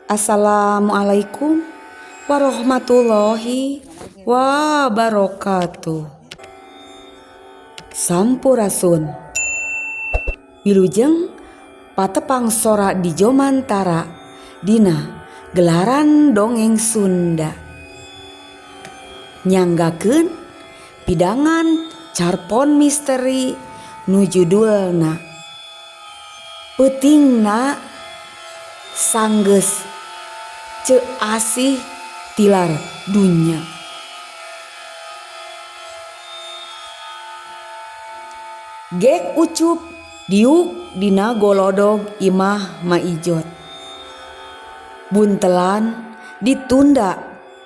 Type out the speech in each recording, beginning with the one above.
Assalamualaikum warahmatullahi wabarakatuh. Sampurasun. Wilujeng patepang sora di Jomantara dina gelaran dongeng Sunda. Nyanggakeun pidangan carpon misteri nu judulna Peutingna Sanggeus Ceu Asih Tilar Dunya. Gek ucup diuk dina golodog imah maijot. Buntelan ditunda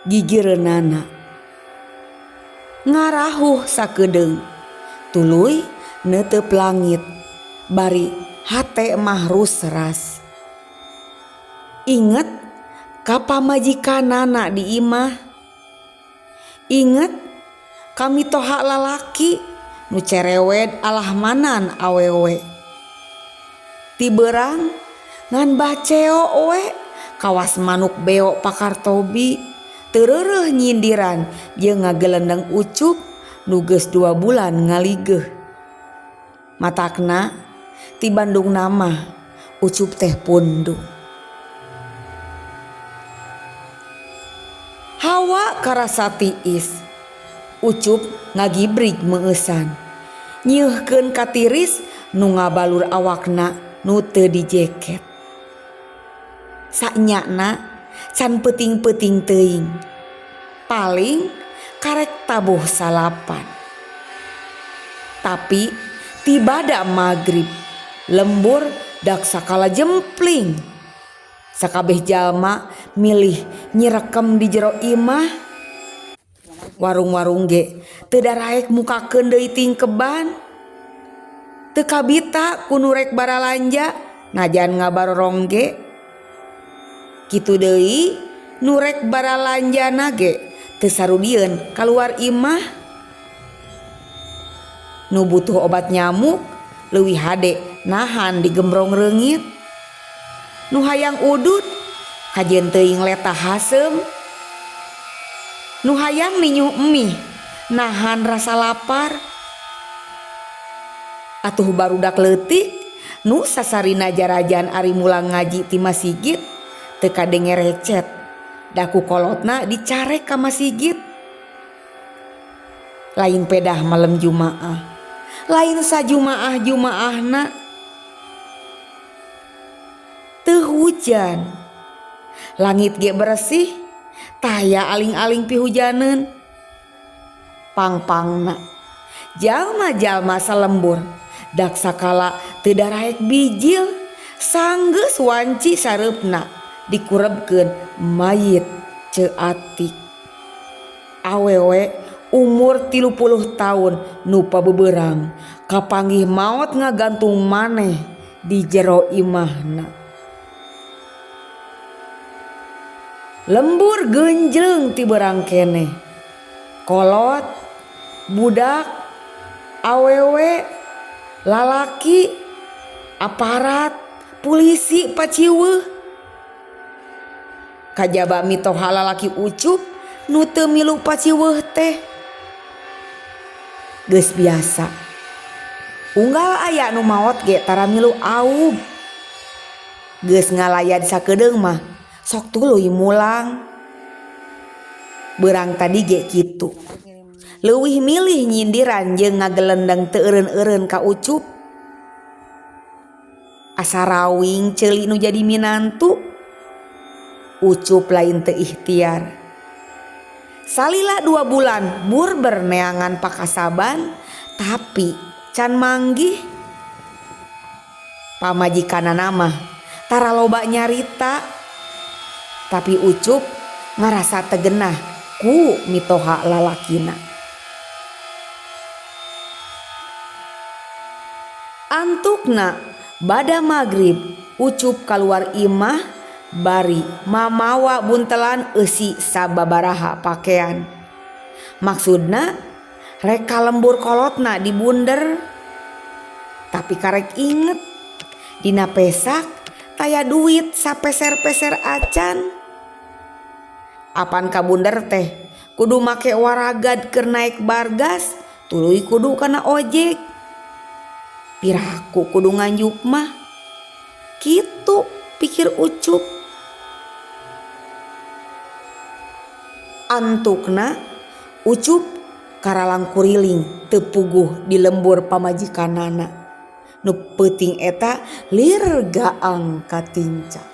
gigireunana. Ngarahuh sakedeung tuluy neuteup langit bari hate mah rusras. Inget ka pamajikanana di imah. Inget kami toha lalaki nu cerewet alahmanan awewe. Tibeurang ngan baceo we kawas manuk beo pakartobi teureureuh nyindiran jeung ngagelendeng ucup nu geus 2 bulan ngaligeh. Matakna ti Bandung nama ucup teh pundung. Hawa karasa tiis, ucup ngagibrig meueusan, nyeuhkeun ka tiris nu ngabalur awakna nu teu dijeket. Sanyana can peuting-peuting teuing, paling karek tabuh salapan. Tapi tibada magrib, lembur dak sakala jempling. Sakabeh jalma milih nyirekem di jero imah. Warung-warung ge teu daraek mukakeun deui tingkeban. Teu kabita ku nu rek baralanja najan ngabarorong ge. Kitu deui nu rek baralanjana ge teu sarudieun kaluar imah. Nu butuh obat nyamuk leuwih hade nahan di gembrong reungit. Nu hayang udut kajeun teuing letah hasem. Nu hayang ninyuh emih nahan rasa lapar. Atuh barudak leutik nu sasarina jarajan ari mulang ngaji ti masjid teu kadenge recet. Daku kolotna dicarek ka masjid. Lain pedah malam Jumaah, lain sajumaah-jumaahna. Teu hujan, langit ge bersih, taya aling-aling pihujaneun. Pangpangna jalma-jalma salembur dak sakala teu daraek bijil sanggeus wanci sareupna dikurebkeun mayit Ceu Atik. Awewe umur 30 tahun nu pabebeurang kapanggih maot ngagantung maneh di jero imahna. Lembur genjleung ti beurang keneh. Kolot, budak, awewe, lalaki, aparat, polisi paciweuh. Kajaba mitoha lalaki ucup nu teu milu paciweuh teh. Geus biasa. Unggal aya nu maot ge tara milu aub. Geus ngalayad sakedeung mah sok tuluy mulang. Beurang tadi ge kitu. Leuwih milih nyindiran jeung ngagelendeng teu eureun-eureun ka ucup. Asa rawing ceuli nu jadi minantu. Ucup lain teu ikhtiar. Salila 2 bulan bur berneangan pakasaban tapi can manggih. Pamajikanana mah tara loba nyarita. Tapi ucup ngarasa tegenah ku mitoha lalakina. Antukna bada magrib ucup kaluar imah bari mamawa buntelan eusi sababaraha pakean. Maksudna rek kalembur kolotna di bunder. Tapi karek inget dina pesak taya duit sapeser-peser acan. Apan kabundar teh kudu make waragad keur naik bargas, tuluy kudu kana ojek. Piraku kudu nganjuk mah. Kitu pikir Ucup. Antukna Ucup karalang kuriling teu puguh di lembur pamajikanana. Nu peuting eta lir gaang katincak.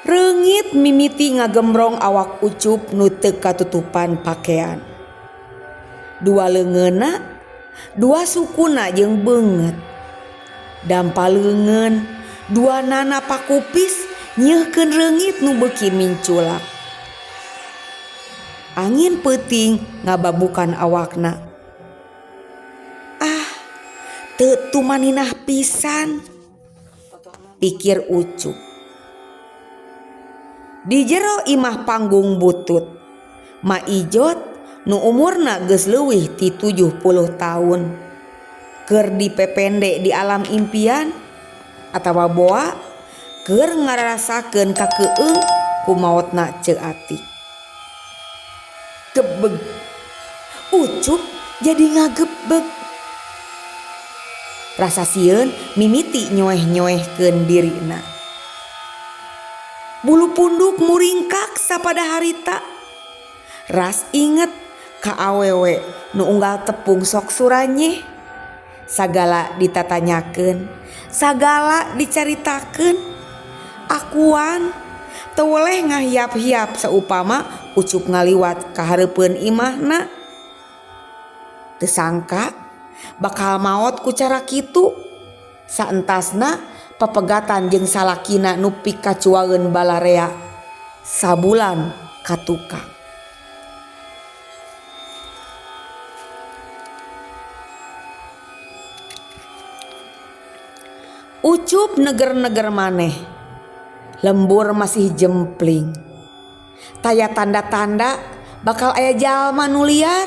Reungit mimiti ngagembrong awak Ucup nu teu katutupan pakean. Dua leungeunna, dua sukuna jeung beungeut. Dampaleungeun, dua nana pakupis nyeuhkeun reungit nu beuki minculak. Angin peuting ngababukan awakna. Ah, teu tumaninah pisan, pikir Ucup. Di jero imah panggung butut, Ma Ijot nu umurna geus leuwih ti 70 tahun keur dipepende di alam impian atawa boa keur ngarasakeun kakeueung ku maotna Ceu Atik. Gebeg, Ucup jadi ngagebeg. Rasa sieun mimiti nyoeh-nyoehkeun dirina. Bulu punduk muringkak sapada harita. Ras inget ka awewe nu unggal tepung sok suranyeh. Sagala ditatanyakeun, sagala dicaritakeun. Akuan teu weleh ngahiap-hiap saupama Ucup ngaliwat ka hareupeun imahna. Teu sangka bakal maot ku cara kitu. Saentasna papegatan jeung salakina nu pikacuaeun balarea sabulan ka tukang. Ucup neger-neger maneh. Lembur masih jempling. Taya tanda-tanda bakal aya jalma nu liar.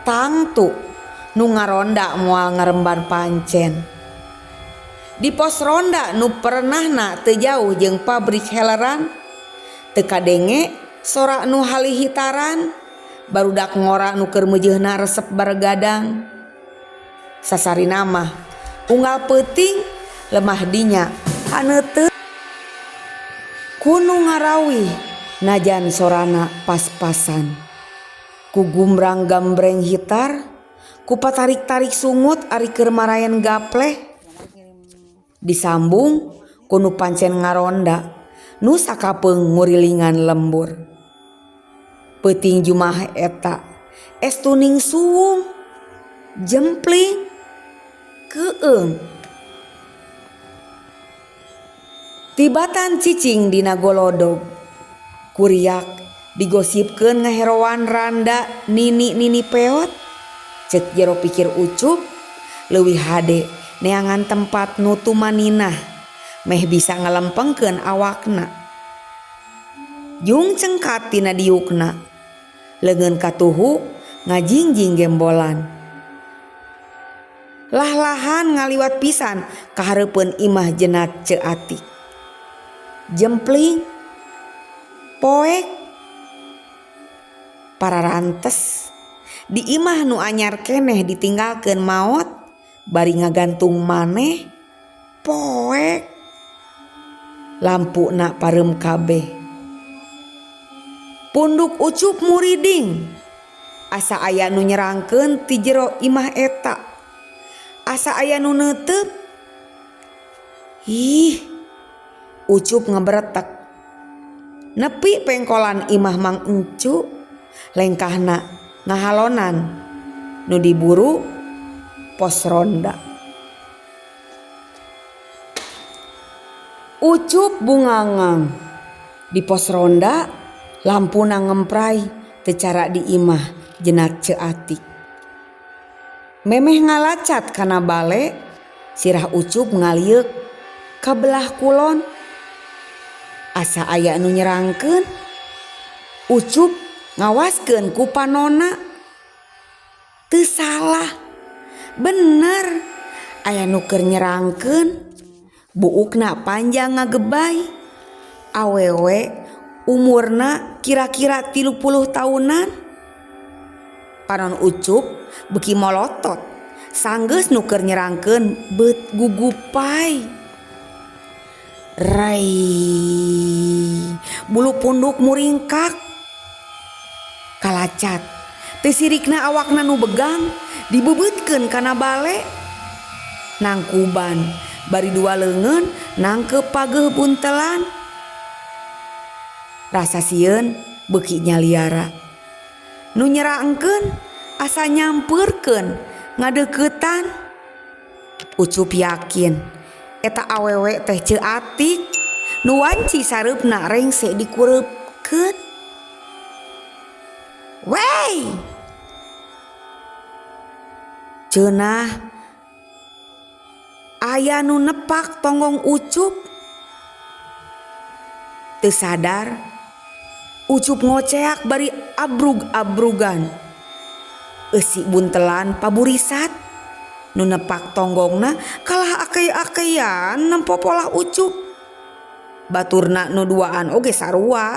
Tangtu nu ngaronda moal ngaremban pancen. Di pos ronda nu perenahna teu jauh jeung pabrik heleran, teu kadenge sora nu halihitaran, barudak ngora nu keur meujeuhna resep baregadang. Sasarina mah unggal peuting lemah dinya haneuteuh. Kunu ngarawih najan sorana pas-pasan. Ku gumbrang gambreng hitar, ku patarik-tarik sungut ari keur marayan gapleh. Disambung kunu pancen ngaronda nu sakapeung ngurilingan lembur. Peuting jumah eta estuning suung, jempling, keueung. Tibatan cicing dina golodog. Kuriak digosipkeun ngaherowan randa nini-nini peot. Ceuk jero pikir Ucup leuwih hade neangan tempat nu tumaninah meh bisa ngalempengkeun awakna. Jung cengkat tina diukna, leungeun katuhu ngajingjing gembolan. Lah-lahan ngaliwat pisan ka hareupeun imah jeunat Ceu Atik. Jempling, poek, pararantes di imah nu anyar keneh ditinggalkeun maot. Bari ngagantung maneh poek. Lampuna pareum kabeh. Punduk Ucup muriding. Asa aya nu nyerangkeun ti jero imah eta. Asa aya nu neuteub. Ih, Ucup ngebretek. Nepi pengkolan imah Mang Encu, lengkahna ngahalonan nu diburu pos ronda. Ucup bungangang di pos ronda, lampuna ngemprai teu cara di imah jeunat Ceu Atik. Memeh ngalacat kana bale, sirah Ucup ngalieuk ka belah kulon. Asa aya nu nyerangkeun, Ucup ngawaskeun ku panonna. Teu salah, bener aya nu keur nyerangkeun. Buukna panjang ngagebay, awewe umurna kira-kira 30 tahunan. Panon Ucup beki molotot, sanggeus nu keur nyerangkeun beut gugupay. Rai, bulu punduk muringkak, kalacat teu sirikna awakna nu begang dibebeutkeun kana bale. Nangkuban bari dua leungeun nangkep pageuh buntelan. Rasa sieun beuki nyaliara. Nu nyerangkeun asa nyampeurkeun ngadeuketan. Ucup yakin eta awewe teh ceu atik nu wanci sareupna rengse dikureupkeun. Wey, ceunah aya nu nepak tonggong Ucup. Teu sadar Ucup ngoceak bari abrug-abrugan. Eusi buntelan paburisat nu nepak tonggongna kalah akei-akeyan nempopolah Ucup. Baturna nu duaan oge sarua.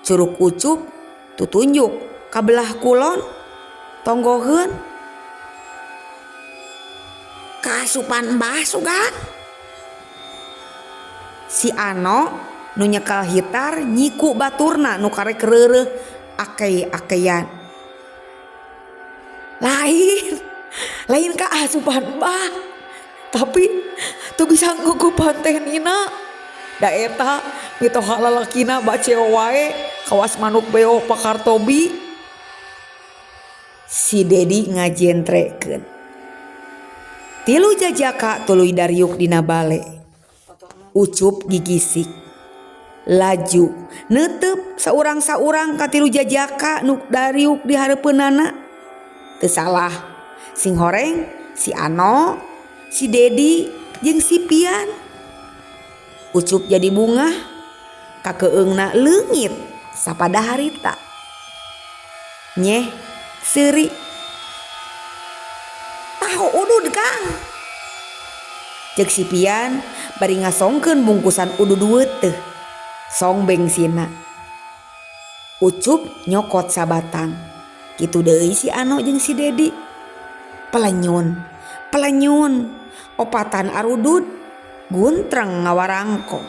Curug Ucup tutunjuk ka belah kulon, tonggoheun. Kaasupan Mbah Sugan. Si Ano nu nyekal hitar nyiku baturna nu karek reureuh akei-akeyan. Lain ka asupan Mbah, tapi teu bisa ngukupan teh Nina. Da eta mitoha lalakina baceo wae kawas manuk beo pakartobi. Si Dedi ngajentrekeun. 3 jajaka tuluy dariuk dina bale. Ucup gigisik. Laju neuteup saurang-saurang ka 3 jajaka nu dariuk di hareupeunana. Teu salah, sing horeng, si Ano, si Dedi jeung si Pian. Ucup jadi bunga, kakeueungna leungit sapada harita. Nyeh seuri. Tahu udud Kang. Ceuk si Pian bari ngasongkeun bungkusan udud weuteuh. Song bengsina. Ucup nyokot sabatang. Kitu deui si Ano jeung si Dedi. Pelenyun, opatan arudud, guntreng ngawarangko.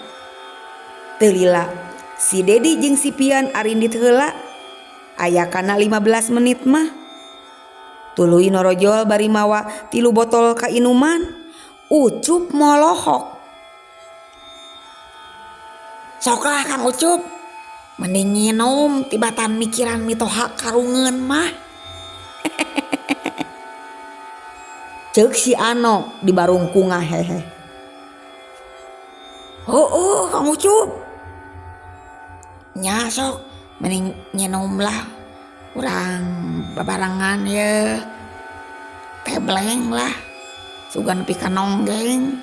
Teu lila si Dedi jeung si Pian arindit heula. Aya kana 15 menit mah. Tuluy norojol bari mawa 3 botol kainuman. Ucup molohok. Soklah Kang Ucup, mending nginum tibatan mikiran mitoha karungeun mah. Ceuk si Ano di barungku ngahehe. Kang Ucup. Nya sok mending nginum lah. Urang babarengan ye. Tebleng lah. Sugan nepi ka nonggeng.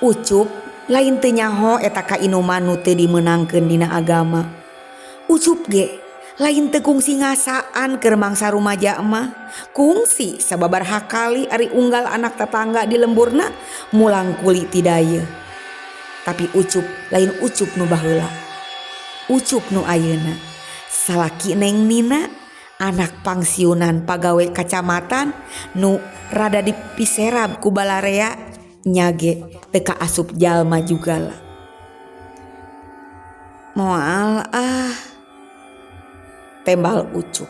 Ucup lain teu nyaho eta kainuman nu teu dimeunangkeun dina agama. Ucup ge lain teu kungsi ngasaan keur mangsa rumaja mah. Kungsi sababaraha kali ari unggal anak tetangga di lemburna mulang kuli ti dayeuh. Tapi Ucup lain Ucup nu baheula. Ucup nu ayeuna. Salaki Neng Nina, anak pangsiunan pagawe kacamatan nu rada dipiserab ku balarea, nyage teu kaasup jalma jugala. Moal tembal Ucup.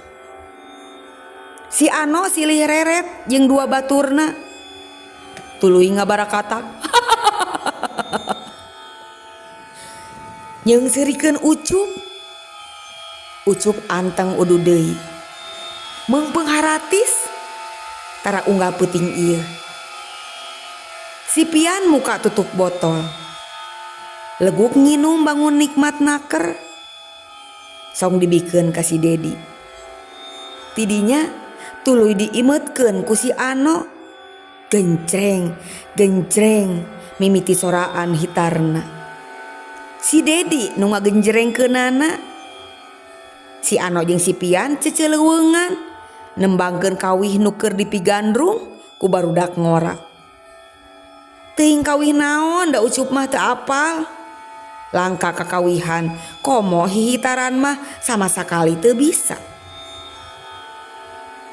Si Ano silih reret jeung 2 baturna. Tuluy ngabarakatak. Jeung seurikeun Ucup. Ucup anteng udu deui. Meungpeung haratis tara unggal peuting ieu. Si Pian muka tutup botol. Leguk nginum bangun nikmat naker. Song dibikeun ka si Dedi. Tidinya tuluy diimeutkeun ku si Ano. Gencreng, mimiti soraan hitarna. Si Dedi nu ngagenjrengkeunana si Ano jeung si Pian ceceleuweungan nembangkeun kawih nu keur dipigandrung ku barudak ngora. Teuing kawih naon da Ucup mah teu apal. Langka kakawihan komo hihitaran mah sama sakali teu bisa.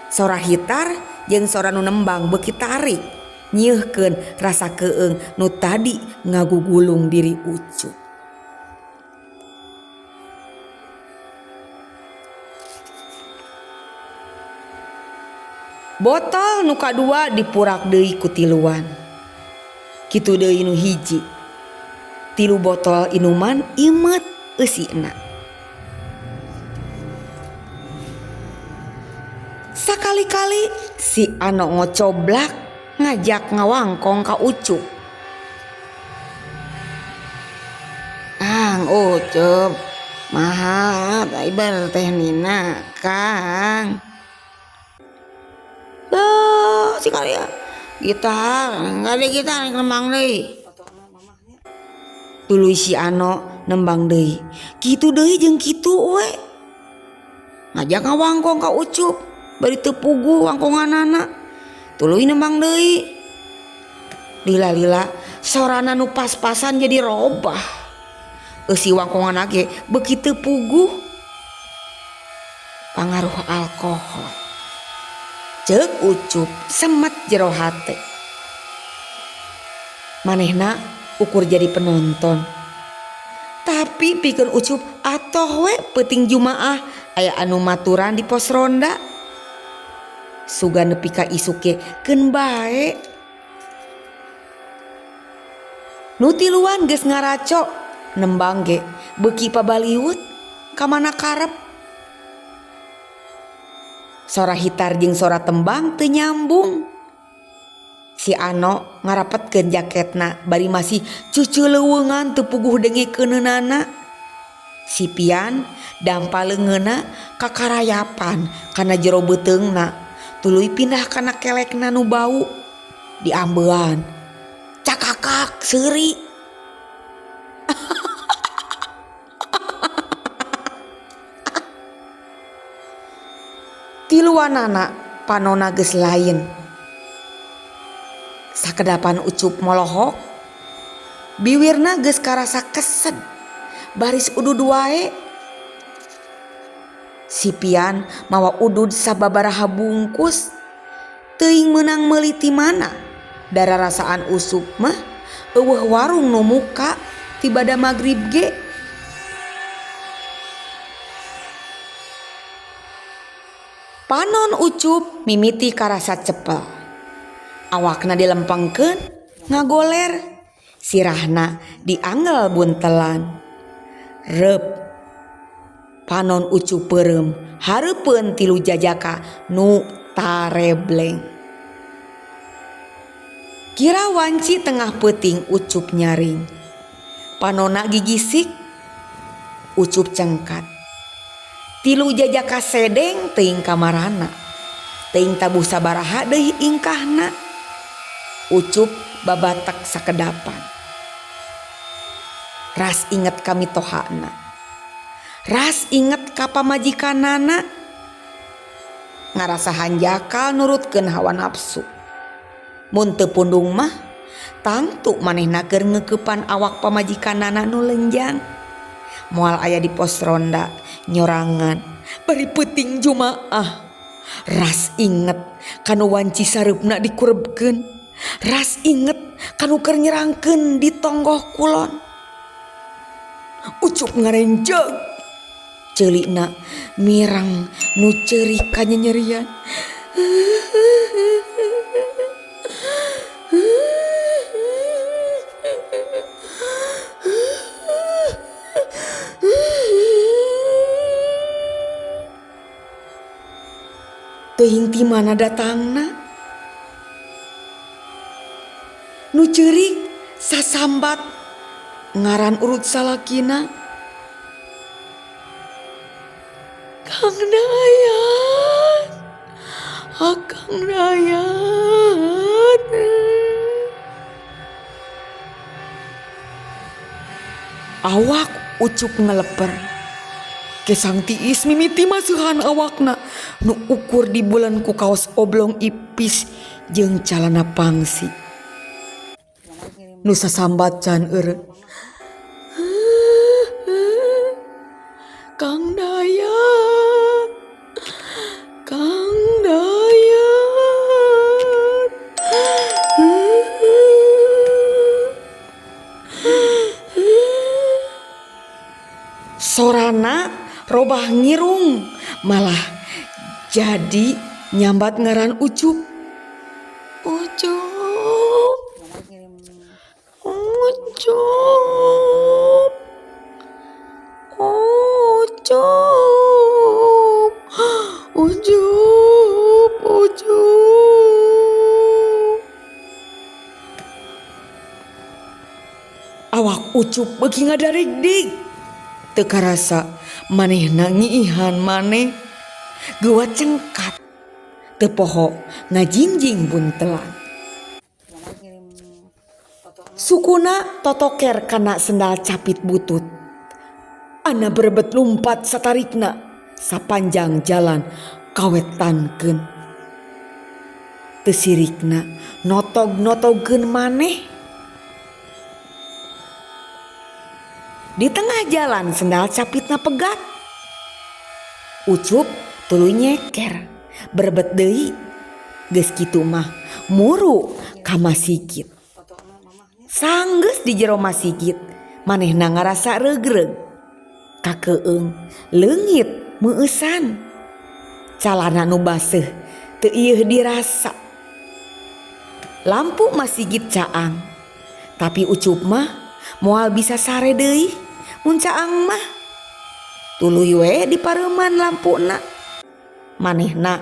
Sora hitar jeung sora nu nembang beuki tarik nyeuhkeun rasa keung nu tadi ngagugulung diri Ucup. Botol nu kadua dipurak deui ku tiluan. Kitu deui nu hiji. Tilu botol inuman imet eusina. Sakali-kali si Ano ngocoblak ngajak ngawangkong ka Ucup. Kang Ucup, maha ibar teh nina Kang. Sikali ya gitar nggak ada gitar nembang deui. Tuluy si Ano nembang deui. Kitu deui jeung kitu we. Ngajak ngawangkong ka Ucup bari teu puguh wangkonganana. Tuluy nembang deui. Lila-lila sorana nu pas-pasan jadi robah. Eusi wangkonganna ge beuki teu puguh. Pangaruh alkohol. Ceuk Ucup semet jero hate. Manehna ukur jadi penonton. Tapi pikeun Ucup atoh we peuting jumaah aya anu maturan di pos ronda. Suga nepi ka isuk ge keun bae. Nu tiluan geus ngaraco nembang ge beuki pabaliut ka mana karep. Sora hitar jeung sora tembang teu nyambung. Si Ano ngarapetkeun jaketna bari masih cuculeuweungan teu puguh dengekeunana. Si Pian dampaleungeuna kakarayapan kana jero beuteungna tuluy pindah kana kelekna nu bau diambean. Cakakak seuri. Tiluanana panonna geus lain. Sakedapan Ucup molohok, biwirna geus karasa kesed, baris udud wae. Si Pian mawa udud sababaraha bungkus, teuing meunang meuli ti mana. Dara rasaan Ucup mah eueuh warung nu muka ti bada magrib ge. Panon Ucup mimiti karasa cepel. Awakna dilempengkeun ngagoler. Sirahna dianggel buntelan. Reup. Panon Ucup peureum hareupeun tilu jajaka nu tarebleng. Kira wanci tengah peuting Ucup nyaring. Panonna gigisik. Ucup cengkat. Tilu jajaka sedeng teuing kamarana. Teuing tabuh sabaraha deui ingkahna. Ucup babatek sakedapan. Ras inget ka mitohana. Ras inget ka pamajikanana. Ngarasa hanjakal nurutkeun hawa nafsu. Mun teu pundung mah tangtu manehna keur ngeukepan awak pamajikanana nu lenjang. Moal aya di pos ronda nyorangan bari peuting jumaah. Ras inget kanu wanci sareupna dikurebkeun. Ras inget kanu keur nyerangkeun di tonggoh kulon. Ucup ngarenjeg. Ceulina mirang nu ceurik kanyanyerian. Teuing ti mana datangna. Nu ceurik sasambat ngaran urut salakina. Kang Dayan, Akang Dayan. Awak Ucup ngeleper. Kesang tiis mimiti masuhan awakna nu ukur di bulan ku kaos oblong ipis jeung calana pangsi. Nu sasambat can eureun. Kang Dayat, Kang Dayat. Sorana robah ngirung, malah jadi nyambat ngaran Ucup. Ucup, Ucup, Ucup, Ucup, Ucup. Awak Ucup beuki ngadaregdeg. Teu karasa manehna ngiihan maneh geuwat cengkat teu poho ngajingjing buntelan. Sukuna totoker kana sendal capit butut. Ana berebet lumpat satarikna sapanjang jalan kawetankeun. Teu sirikna notog-notogkeun maneh. Di tengah jalan sendal capitna pegat. Ucup tuluy nyeker, berebet deui. Geus kitu mah muru ka masjid. Sanggeus di jero masjid, manehna ngarasa regreg. Kakeueung leungit meueusan. Calana nu baseuh teu ieuh dirasa. Lampu masjid caang, tapi Ucup mah moal bisa sare deui. Mun caang mah tuluy we di pareuman lampuna. Manehna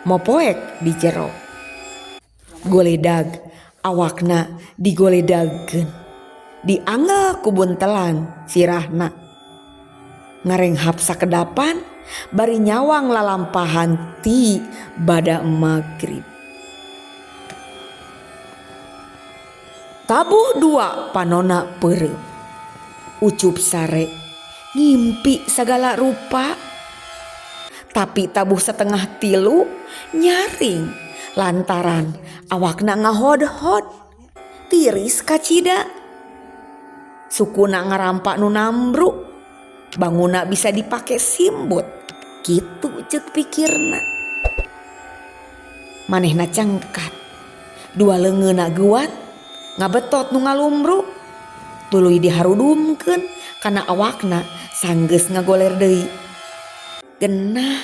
mopoek di jero. Goledag awakna digoledagkeun. Dianggel ku buntelan sirahna. Ngarenghap sakedapan bari nyawang lalampahan ti bada magrib. Tabuh dua panona peureuh. Ucup sare ngimpi sagala rupa. Tapi tabuh setengah tilu nyaring lantaran awakna ngahod-hod tiris kacida. Sukuna ngarampak nu nambruk, banguna bisa dipake simbut. Kitu ceuk pikirna. Manehna cengkat, dua leungeunna geuwat ngabetot nu ngalumbruk. Tuluy diharudumkeun kana awakna sanggeus ngagoler deui. Genah,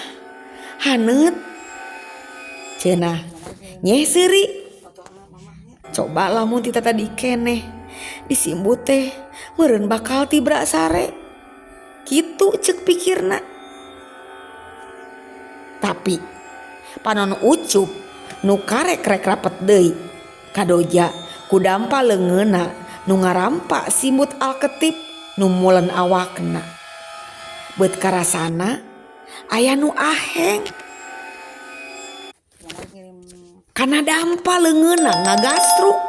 haneut, cenah, nyeh seuri. Coba lamun ti tadi keneh disimbut teh meureun bakal tibra sare. Kitu ceuk pikirna. Tapi panon Ucup nu karek-rek rapet deui kadoja ku dampa leungeunna nu ngarampak simbut Alketip nu mulen awakna. Beut karasana aya nu aheng. Kana dampa leungeunna ngagasruk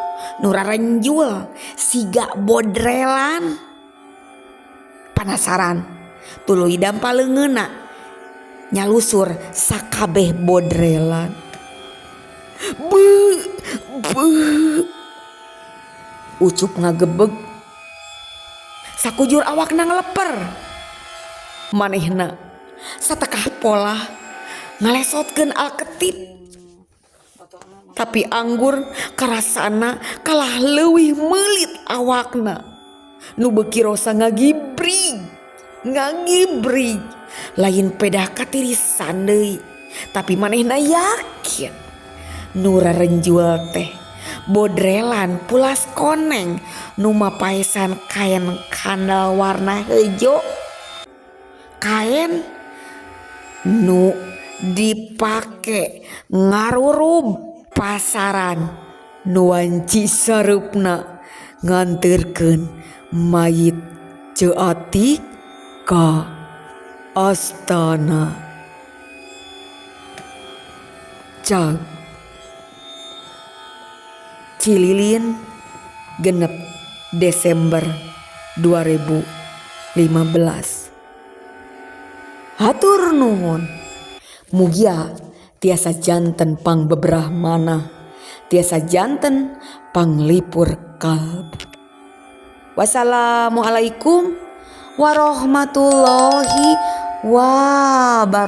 nu rarenjul siga bodrelan. Panasaran tuluy dampa leungeunna nyalusur sakabeh bodrelan. Beuh, beuh. Ucup ngagebeg. Sakujur awakna ngeleper. Manehna satekah pola ngalesotkeun Alketip. Tapi anggur karasana kalah leuwih meulit awakna. Nu beuki rosa ngagibrig. Lain pedah katirisan deui. Tapi manehna yakin nu rarenjul teh bodrelan pulas koneng nu mapaesan kain kandal warna hijau. Kain nu dipake ngarurub pasaran nu wanci sareupna nganterkeun mayit Ceatik ka astana. Cag Cililin genep Desember 2015. Hatur nuhun. Mugia tiasa janten pang beberah mana, tiasa janten panglipur kalbu. Wassalamualaikum warahmatullahi wabarakatuh.